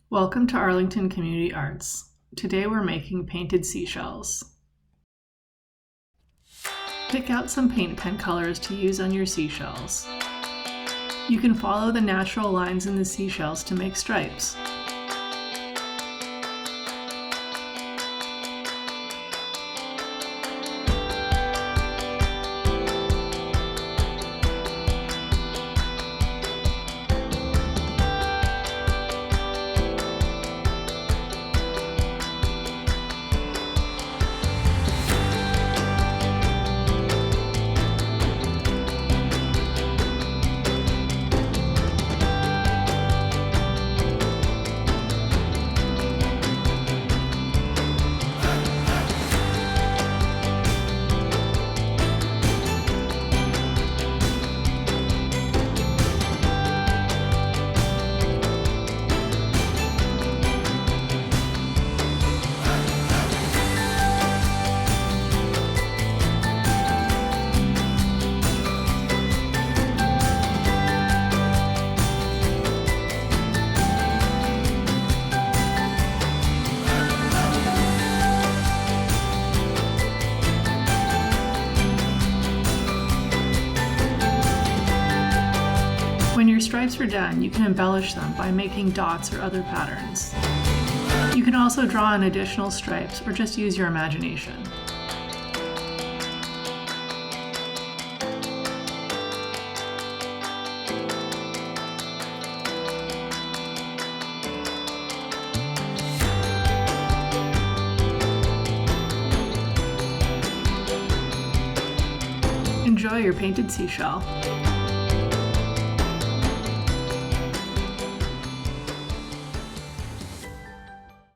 Welcome to Arlington Community Arts. Today we're making painted seashells. Pick out some paint pen colors to use on your seashells. You can follow the natural lines in the seashells to make stripes. When your stripes are done, you can embellish them by making dots or other patterns. You can also draw in additional stripes or just use your imagination. Enjoy your painted seashell.